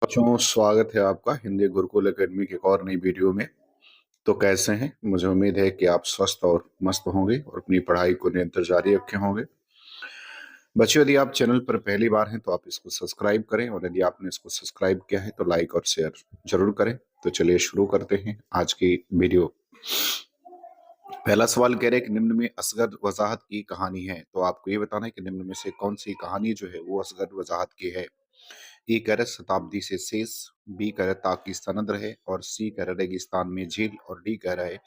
बच्चों, स्वागत है आपका हिंदी गुरुकुल एकेडमी की एक और नई वीडियो में। तो कैसे हैं? मुझे उम्मीद है कि आप स्वस्थ और मस्त होंगे और अपनी पढ़ाई को निरंतर जारी रखे होंगे। बच्चों, यदि आप चैनल पर पहली बार हैं तो आप इसको सब्सक्राइब करें, और यदि आपने इसको सब्सक्राइब किया है तो लाइक और शेयर जरूर करें। तो चलिए शुरू करते हैं आज की वीडियो। पहला सवाल कह रहे हैं कि निम्न में असगर वजाहत की कहानी है। तो आपको ये बताना है कि निम्न में से कौन सी कहानी जो है वो असगर वजाहत की है। ए कह रहा है शताब्दी से शेष, बी कह रहा है ताकि सनद रहे, और सी कह रहा है रेगिस्तान में झील, और डी कह रहा है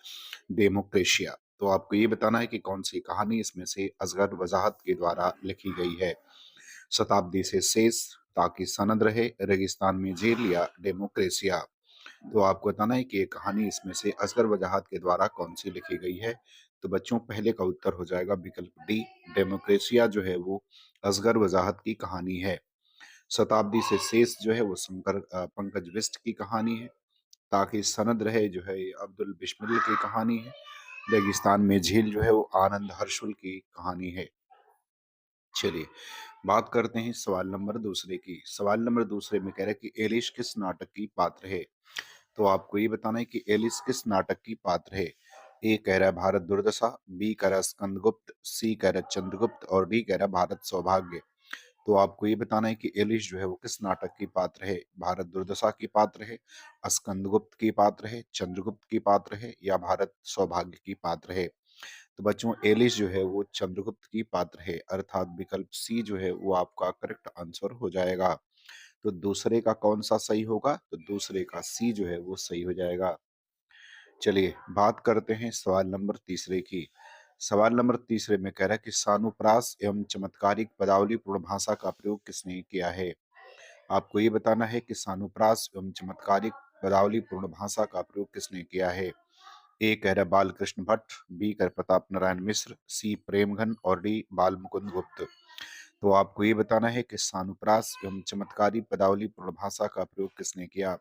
डेमोक्रेशिया। तो आपको ये बताना है कि कौन सी कहानी इसमें से असगर वजाहत के द्वारा लिखी गई है। शताब्दी से शेष, ताकि सनद रहे, रेगिस्तान में झील, या डेमोक्रेशिया। तो आपको बताना है कि ये कहानी इसमें से असगर वजाहत के द्वारा कौन सी लिखी गई है। तो बच्चों, पहले का उत्तर हो जाएगा विकल्प डी, डेमोक्रेशिया जो है वो असगर वजाहत की कहानी है। शताब्दी से शेष जो है वो शंकर पंकज बिष्ट की कहानी है। ताकि सनद रहे जो है ये अब्दुल बिस्मिल की कहानी है। रेगिस्तान में झील जो है वो आनंद हर्षुल की कहानी है। चलिए बात करते हैं सवाल नंबर दूसरे की। सवाल नंबर दूसरे में कह रहा है कि एलिश किस नाटक की पात्र है। तो आपको ये बताना है कि एलिस किस नाटक की पात्र है। ए कह रहा है भारत दुर्दशा, बी कह रहा है स्कंदगुप्त, सी कह रहा है चंद्रगुप्त, और डी कह रहा है भारत सौभाग्य। तो आपको ये बताना है कि एलिश जो है वो किस नाटक की पात्र है। भारत दुर्दशा की पात्र है, स्कंदगुप्त की पात्र है, चंद्रगुप्त की पात्र है, या भारत सौभाग्य की पात्र है। तो बच्चों, एलिश जो है वो चंद्रगुप्त की पात्र है, अर्थात विकल्प सी जो है वो आपका करेक्ट आंसर हो जाएगा। तो दूसरे का कौन सा सही होगा? तो दूसरे का सी जो है वो सही हो जाएगा। चलिए बात करते हैं सवाल नंबर तीसरे की। सवाल नंबर तीसरे में कह रहा है कि सानुप्रास एवं चमत्कारिक पदावली पूर्ण भाषा का प्रयोग किसने किया है। आपको ये बताना है कि सानुप्रास एवं चमत्कारिक पदावली पूर्ण भाषा का प्रयोग किसने किया है। ए कह रहा है बालकृष्ण भट्ट, बी कह रहा है प्रताप नारायण मिश्र, सी प्रेमघन, और डी बाल मुकुंद गुप्त। तो आपको ये बताना है कि सानुप्रास एवं चमत्कारी पदावली पूर्ण भाषा का प्रयोग किसने किया।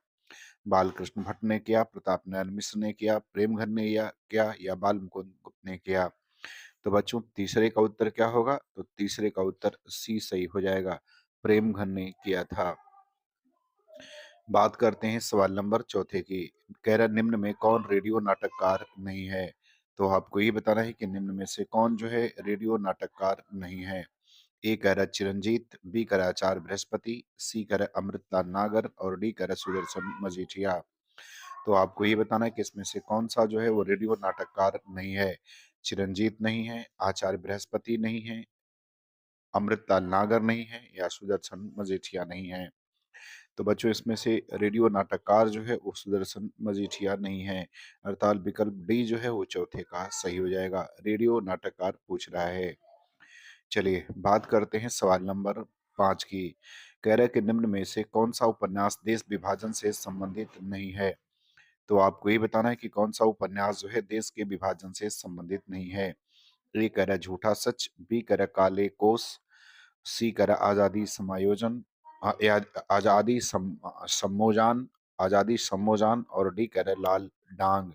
बालकृष्ण भट्ट ने किया, प्रताप नारायण मिश्र ने किया, प्रेमघन ने किया, या बाल मुकुंद गुप्त ने किया। तो बच्चों, तीसरे का उत्तर क्या होगा? तो तीसरे का उत्तर सी सही हो जाएगा, प्रेमघन ने किया था। बात करते हैं सवाल नंबर चौथे की। कह रहा है निम्न में कौन रेडियो नाटककार नहीं है। तो आपको ये बताना है कि निम्न में से कौन जो है रेडियो नाटककार नहीं है। ए कह रहा है चिरंजीत, बी कह रहा है आचार्य बृहस्पति, सी कह रहा है अमृतलाल नागर, और डी कह रहा है सुदर्शन मजीठिया। तो आपको ये बताना है कि इसमें से कौन सा जो है वो रेडियो नाटककार नहीं है। चिरंजीत नहीं है, आचार्य बृहस्पति नहीं है, अमृतलाल नागर नहीं है, या सुदर्शन मजीठिया नहीं है। तो बच्चों, इसमें से रेडियो नाटककार जो है वो सुदर्शन मजीठिया नहीं है, अर्थात विकल्प डी जो है वो चौथे का सही हो जाएगा। रेडियो नाटककार पूछ रहा है। चलिए बात करते हैं सवाल नंबर 5 की। कह रहा है कि निम्न में से कौन सा उपन्यास देश विभाजन से संबंधित नहीं है। तो आपको ये बताना है कि कौन सा उपन्यास जो है देश के विभाजन से संबंधित नहीं है। ए कह रहा है झूठा सच, बी कह रहा है काले कोस, सी कह रहा है आजादी समायोजन, या सम्मोजान, आजादी सम्मोजान, और डी कह रहा है लाल डांग।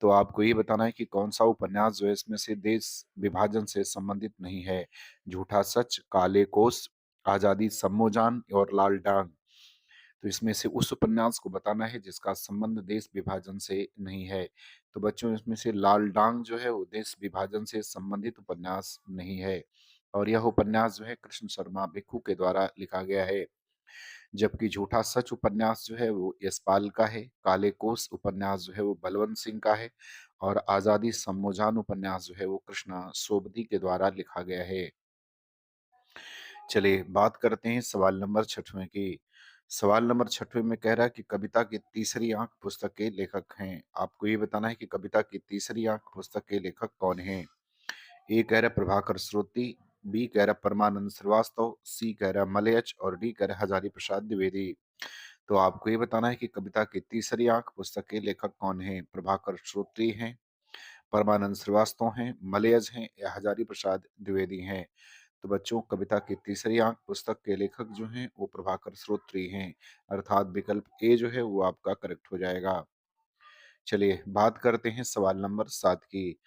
तो आपको ये बताना है कि कौन सा उपन्यास जो है इसमें से देश विभाजन से संबंधित नहीं है। झूठा सच, काले कोस, आजादी सम्मोजान, और लाल डांग। तो इसमें से उस उपन्यास को बताना है जिसका संबंध देश विभाजन से नहीं है। तो बच्चों, इसमें से लाल डांग जो है वो देश विभाजन से संबंधित उपन्यास नहीं है, और यह उपन्यास जो है कृष्ण शर्मा भिक्खू के द्वारा लिखा गया है। जबकि झूठा सच उपन्यास जो है वो यशपाल का है, काले कोस उपन्यास जो है वो बलवंत सिंह का है, और आजादी सम्मोजान उपन्यास जो है वो कृष्णा सोबती के द्वारा लिखा गया है। चलिए बात करते हैं सवाल नंबर छठवें की। सवाल नंबर छठवें में कह रहा है कि कविता की तीसरी आंख पुस्तक के लेखक हैं। आपको ये बताना है कि कविता की तीसरी आंख पुस्तक के लेखक कौन हैं। ए कह रहा है प्रभाकर श्रोती, बी कह रहा है परमानंद श्रीवास्तव, सी कह रहा है मलयच, और डी कह रहा है हजारी प्रसाद द्विवेदी। तो आपको ये बताना है कि कविता की तीसरी आंख पुस्तक के लेखक कौन हैं। प्रभाकर श्रोत्री हैं, परमानंद श्रीवास्तव हैं, मलयज हैं, या हजारी प्रसाद द्विवेदी हैं। तो बच्चों, कविता की तीसरी आंख पुस्तक के लेखक जो हैं वो प्रभाकर श्रोत्री हैं, अर्थात विकल्प ए जो है वो आपका करेक्ट हो जाएगा। चलिए बात करते हैं सवाल नंबर 7 की।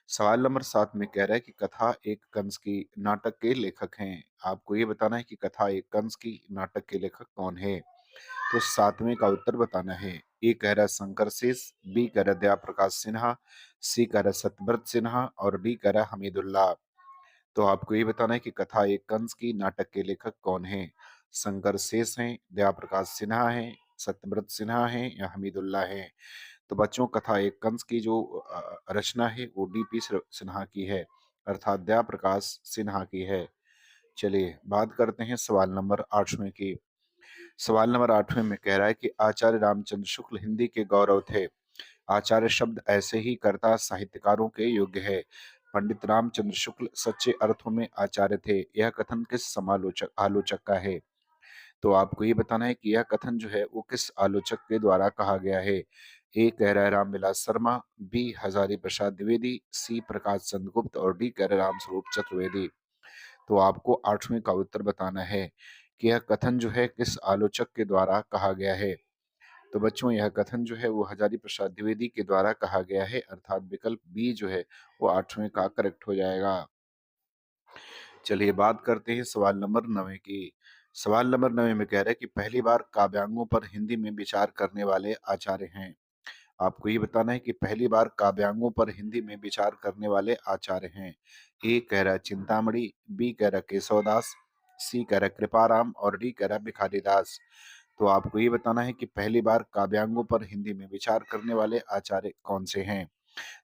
सवाल नंबर 7 में कह रहा है कि कथा एक कंस की नाटक के लेखक हैं। आपको ये बताना है कि कथा एक कंस की नाटक के लेखक कौन है। तो सातवें का उत्तर बताना है। ए कह रहा है शंकर शेष, बी कह रहा है दयाप्रकाश सिन्हा, सी कह रहा है सतव्रत सिन्हा और डी कह रहा है हमीदुल्लाह। तो आपको ये बताना है कि कथा एक कंस की नाटक के लेखक कौन हैं? शंकर शेष हैं, दयाप्रकाश सिन्हा हैं, सत्यव्रत सिन्हा हैं या हमीदुल्लाह हैं। तो बच्चों, कथा एक कंस की जो रचना है वो डीपी सिन्हा की है, अर्थात दयाप्रकाश सिन्हा की है। चलिए बात करते हैं सवाल नंबर 8वें की। सवाल नंबर 8वें में कह रहा है कि आचार्य रामचंद्र शुक्ल हिंदी के गौरव थे। आचार्य शब्द ऐसे ही कर्ता साहित्यकारों के योग्य है। पंडित रामचंद्र शुक्ल सच्चे अर्थों में आचार्य थे। यह कथन किस समालोचक आलोचक का है? तो आपको ये बताना है कि यह कथन जो है वो किस आलोचक के द्वारा कहा गया है। ए कह रहा है रामविलास शर्मा, बी हजारी प्रसाद द्विवेदी, सी प्रकाश चंद्र गुप्त और डी कह रहा है रामस्वरूप चतुर्वेदी। तो आपको 8वें का उत्तर बताना है कि यह कथन जो है किस आलोचक के द्वारा कहा गया है। तो बच्चों, यह कथन जो है वो हजारी प्रसाद द्विवेदी के द्वारा कहा गया है, अर्थात विकल्प बी जो है वो 8वें का करेक्ट हो जाएगा। चलिए बात करते हैं सवाल नंबर 9 की। सवाल नंबर 9 में कह रहा है कि पहली बार काव्यांगों पर हिंदी में विचार करने वाले आचार्य हैं। आपको ये बताना है कि पहली बार काव्यांगों पर हिंदी में विचार करने वाले आचार्य हैं। ए कह रहा है चिंतामणि, बी कह रहा है केशवदास, सी कह रहा है कृपाराम और डी कह रहा है भिखारी दास। तो आपको ये बताना है कि पहली बार काव्यांगों पर हिंदी में विचार करने वाले आचार्य कौन से हैं।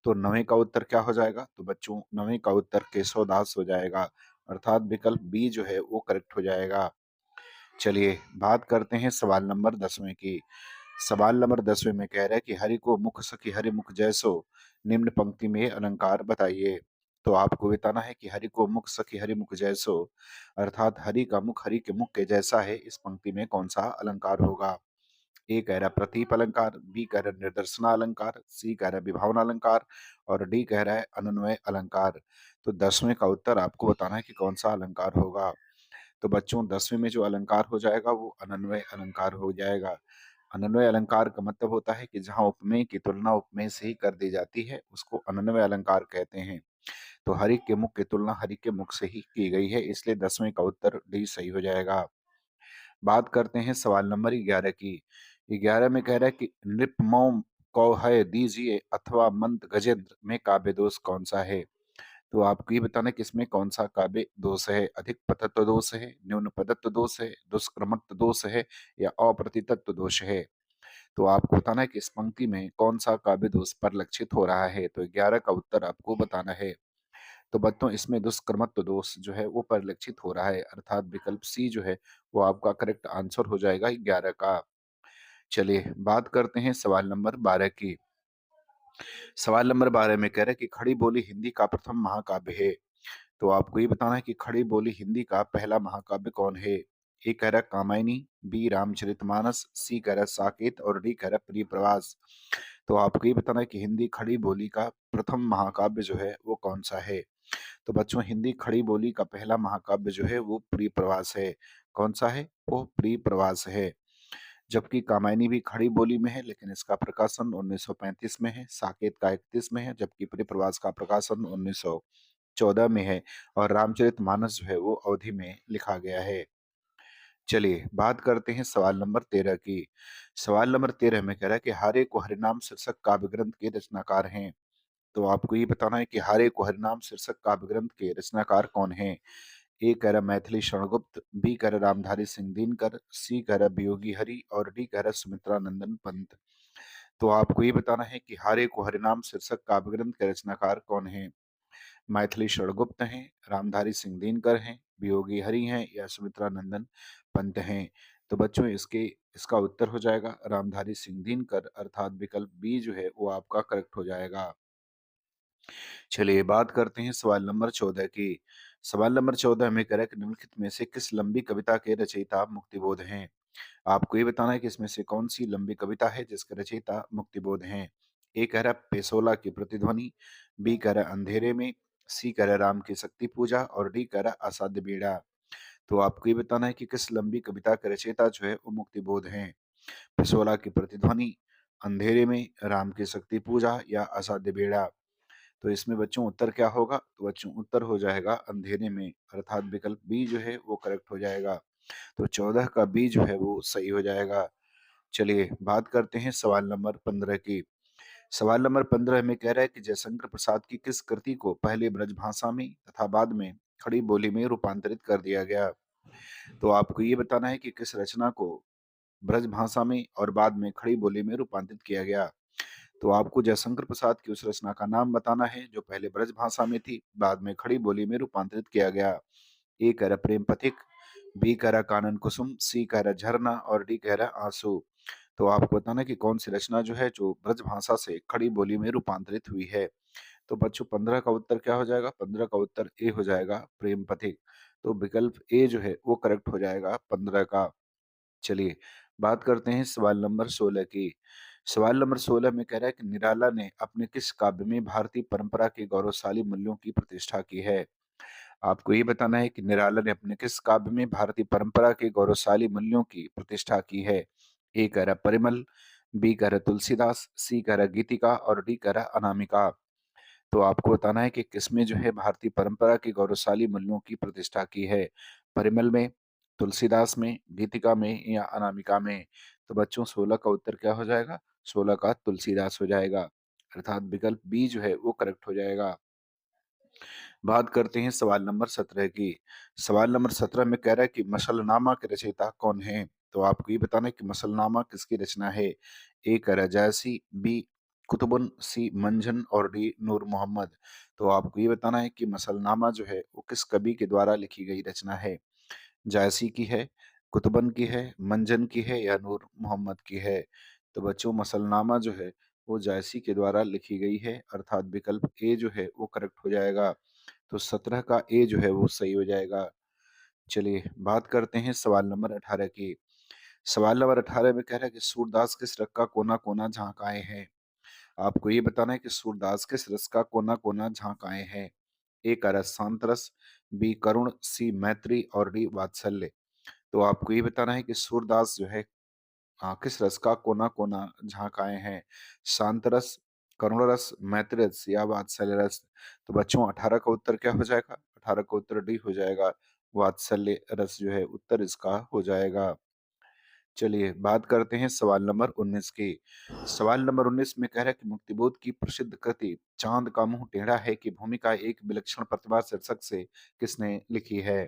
तो 9वें का उत्तर क्या हो जाएगा? तो बच्चों, 9वें का उत्तर केशवदास हो जाएगा, अर्थात विकल्प बी जो है वो करेक्ट हो जाएगा। चलिए बात करते हैं सवाल नंबर 10वें की। सवाल नंबर 10वें में कह रहा है कि हरि को मुख सखी हरि मुख जैसो, निम्न पंक्ति में अलंकार बताइए। तो आपको बताना है कि हरि को मुख सखी हरि मुख जैसो, अर्थात हरि का मुख हरि के मुख के जैसा है, इस पंक्ति में कौन सा अलंकार होगा? ए कह रहा है प्रतीप अलंकार, बी कह रहा है निर्दर्शना अलंकार, सी कह रहा है विभावना अलंकार और डी कह रहा है अनन्वय अलंकार। तो 10वें का उत्तर आपको बताना है कि कौन सा अलंकार होगा। तो बच्चों, 10वें में जो अलंकार हो जाएगा वो अनन्वय अलंकार हो जाएगा। अनन्वय अलंकार का मतलब होता है कि जहां उपमेय की तुलना उपमेय से ही कर दी जाती है, उसको अनन्वय अलंकार कहते हैं। तो हरि के मुख की तुलना हरि के मुख से ही की गई है, इसलिए 10वें का उत्तर डी सही हो जाएगा। बात करते हैं सवाल नंबर 11 की। 11 में कह रहा है कि नृपमौम कौहय दीजिए अथवा मंद गजेंद्र में काव्य दोष कौन सा है? तो आपको ये बताना है कि इसमें कौन सा काव्य दोष है। अधिक पतत्व दोष है, न्यून पदत्व दोष है, दुष्क्रमत्व दोष है या अप्रतितत्व दोष है। तो आपको बताना है कि इस पंक्ति में कौन सा काव्य दोष परिलक्षित हो रहा है। तो 11 का उत्तर आपको बताना है। तो बच्चों, इसमें दुष्कर्मत्व दोष जो है वो परिलक्षित हो रहा है, अर्थात विकल्प सी जो है वो आपका करेक्ट आंसर हो जाएगा 11 का। चलिए बात करते हैं सवाल नंबर 12 की। सवाल नंबर 12 में कह रहे हैं कि खड़ी बोली हिंदी का प्रथम महाकाव्य है। तो आपको ये बताना है कि खड़ी बोली हिंदी का पहला महाकाव्य कौन है। ए कह रहा है कामायनी, बी रामचरितमानस, सी कह रहा है साकेत और डी कह रहा है प्रिय प्रवास। तो आपको ये बताना है कि हिंदी खड़ी बोली का प्रथम महाकाव्य जो है वो कौन सा है। तो बच्चों, हिंदी खड़ी बोली का पहला महाकाव्य जो है वो प्रिय प्रवास है। कौन सा है? वो प्रिय प्रवास है। जबकि कामायनी भी खड़ी बोली में है, लेकिन इसका प्रकाशन 1935 में है, साकेत का 31 में है, जबकि प्रिय प्रवास का प्रकाशन 1914 में है और रामचरितमानस जो है वो अवधि में लिखा गया है। चलिए बात करते हैं सवाल नंबर 13 की। सवाल नंबर 13 में कह रहा है कि हारे को हरिनाम शीर्षक काव्य ग्रंथ के रचनाकार हैं। तो आपको ये बताना है कि हारे को हरिनाम शीर्षक काव्य ग्रंथ के रचनाकार कौन हैं। ए कह रहा मैथिली शरणगुप्त, बी कह रहा रामधारी सिंह दिनकर, सी कह रहा वियोगी हरि और डी कह रहा सुमित्रा नंदन पंत। तो आपको ये बताना है कि हारे को हरिनाम शीर्षक काव्य ग्रंथ के रचनाकार कौन हैं। मैथिली शरणगुप्त हैं, रामधारी सिंह दिनकर हैं, वियोगी हरि हैं या सुमित्रा नंदन पंत हैं। तो बच्चों, इसका उत्तर हो जाएगा रामधारी सिंह दिनकर, अर्थात विकल्प बी जो है वो आपका करेक्ट हो जाएगा। चलिए बात करते हैं सवाल नंबर 14 की। सवाल नंबर 14 में कह रहा है कि निम्नलिखित में से किस लंबी कविता के रचयिता मुक्तिबोध हैं। आपको ये बताना है कि इसमें से कौन सी लंबी कविता है जिसके रचयिता मुक्तिबोध हैं। ए कह रहा है पेसोला की प्रतिध्वनि, बी कह रहा है अंधेरे में, सी कह रहा है राम की शक्ति पूजा और डी कह रहा है असाध्य बीड़ा। तो आपको ये बताना है कि किस लंबी कविता के रचयिता जो है वो मुक्तिबोध हैं। पेसोला की प्रतिध्वनि, अंधेरे में, राम की शक्ति पूजा या असाध्य बीड़ा। तो इसमें बच्चों उत्तर क्या होगा? तो बच्चों उत्तर हो जाएगा अंधेरे में, अर्थात विकल्प बी जो है वो करेक्ट हो जाएगा। तो 14 का बी जो है वो सही हो जाएगा। चलिए बात करते हैं सवाल नंबर 15 की। सवाल नंबर 15 में कह रहा है कि जयशंकर प्रसाद की किस कृति को पहले ब्रजभाषा में तथा बाद में खड़ी बोली में रूपांतरित कर दिया गया? तो आपको ये बताना है कि किस रचना को ब्रजभाषा में और बाद में खड़ी बोली में रूपांतरित किया गया। तो आपको जयशंकर प्रसाद की उस रचना का नाम बताना है जो पहले ब्रजभाषा में थी, बाद में खड़ी बोली में रूपांतरित किया गया। ए कह रहा प्रेम पथिक, बी कह रहा कानन कुसुम, सी कह रहा झरना और डी कह रहा आंसू। तो आपको बताना कि कौन सी रचना जो है जो ब्रजभाषा से खड़ी बोली में रूपांतरित हुई है। तो बच्चों 15 का उत्तर क्या हो जाएगा? 15 का उत्तर ए हो जाएगा, प्रेम पथिक। तो विकल्प ए जो है वो करेक्ट हो जाएगा 15 का। चलिए बात करते हैं सवाल नंबर 16 की। सवाल नंबर 16 में कह रहा है कि निराला ने अपने किस काव्य में भारतीय परंपरा के गौरवशाली मूल्यों की प्रतिष्ठा की है? आपको ये बताना है कि निराला ने अपने किस काव्य में भारतीय परंपरा के गौरवशाली मूल्यों की प्रतिष्ठा की है? ए कह रहा परिमल, बी कह रहा तुलसीदास, सी कह रहा गीतिका और डी कह रहा अनामिका। तो आपको बताना है कि किसमें जो है भारतीय परंपरा के गौरवशाली मूल्यों की प्रतिष्ठा की है? परिमल में, तुलसीदास में, गीतिका में या अनामिका में? तो बच्चों 16 का उत्तर क्या हो जाएगा? 16 का तुलसीदास हो जाएगा, अर्थात विकल्प बी जो है वो करेक्ट हो जाएगा। बात करते हैं सवाल नंबर 17 की। सवाल नंबर 17 में कह रहा है कि मसलनामा के रचयिता कौन है? तो आपको ये बताना है कि मसलनामा किसकी रचना है? ए कह रहा जायसी, बी कुतुबुन, सी मंझन और डी नूर मोहम्मद। तो आपको ये बताना है कि मसलनामा जो है वो किस कवि के द्वारा लिखी गई रचना है? जायसी की है, कुतुबन की है, मंजन की है या नूर मोहम्मद की है? तो बच्चों मसलनामा जो है वो जायसी के द्वारा लिखी गई है, अर्थात विकल्प ए जो है वो करेक्ट हो जाएगा। तो 17 का ए जो है वो सही हो जाएगा। चलिए बात करते हैं सवाल नंबर 18 की। सवाल नंबर 18 में कह रहा है कि सूरदास किस रग का कोना कोना झांकाए हैं? आपको ये बताना है कि सूरदास किस रस का कोना कोना झांकाए हैं? ए का रस शांत रस, बी करुण, सी मैत्री और डी वात्सल्य। तो आपको ये बताना है कि सूरदास जो है किस रस का कोना कोना झांकाए हैं? शांत रस, करुण रस, मैत्री रस या वात्सल्य रस? तो बच्चों 18 का उत्तर क्या हो जाएगा? 18 का उत्तर डी हो जाएगा, वात्सल्य रस जो है उत्तर इसका हो जाएगा। चलिए बात करते हैं सवाल नंबर 19 की। सवाल नंबर 19 में कह रहा है कि मुक्तिबोध की प्रसिद्ध कृति चांद का मुंह टेढ़ा है की भूमिका एक विलक्षण प्रतिभा शीर्षक से किसने लिखी है?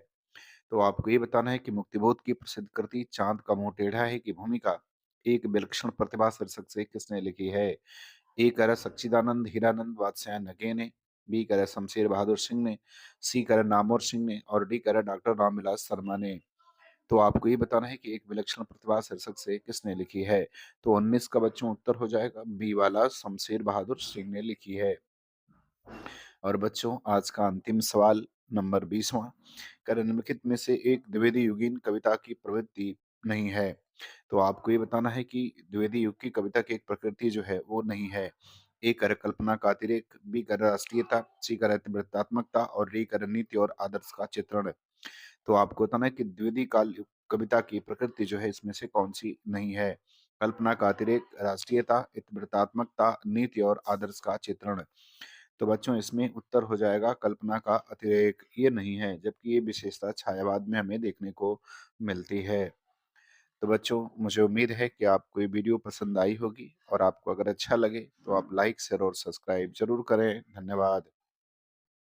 तो आपको ये बताना है कि मुक्तिबोध की प्रसिद्ध कृति चांद का मुंह टेढ़ा है की भूमिका एक विलक्षण प्रतिभा शीर्षक से किसने लिखी है? ए कह रहा सच्चिदानंद हीरानंद वात्स्यायन नगे ने, बी कह रहा शमशेर बहादुर सिंह ने, सी कह रहा नामवर सिंह ने और डी कह रहा डॉक्टर रामविलास शर्मा ने। तो आपको ये बताना है कि एक विलक्षण प्रतिभा शीर्षक से किसने लिखी है? तो 19 का बच्चों उत्तर हो जाएगा बी वाला, शमशेर बहादुर सिंह ने लिखी है। और बच्चों आज का अंतिम सवाल नंबर 20वां, कर निम्नलिखित में से एक द्विवेदी युगीन कविता की प्रवृत्ति नहीं है। तो आपको ये बताना है कि द्विवेदी युग की कविता की एक प्रकृति जो है वो नहीं है। ए कर कल्पना का अतिरेक, बी कर राष्ट्रीयता, सी कर वृत्तात्मकता और डी कर नीति और आदर्श का चित्रण। तो आपको बताना है कि द्विवेदी काल कविता की प्रकृति जो है इसमें से कौन सी नहीं है? कल्पना का अतिरेक, राष्ट्रीयता, वृत्तात्मकता, नीति और आदर्श का चित्रण। तो बच्चों इसमें उत्तर हो जाएगा कल्पना का अतिरेक, ये नहीं है, जबकि ये विशेषता छायावाद में हमें देखने को मिलती है। तो बच्चों मुझे उम्मीद है कि आपको ये वीडियो पसंद आई होगी और आपको अगर अच्छा लगे तो आप लाइक शेयर और सब्सक्राइब जरूर करें। धन्यवाद।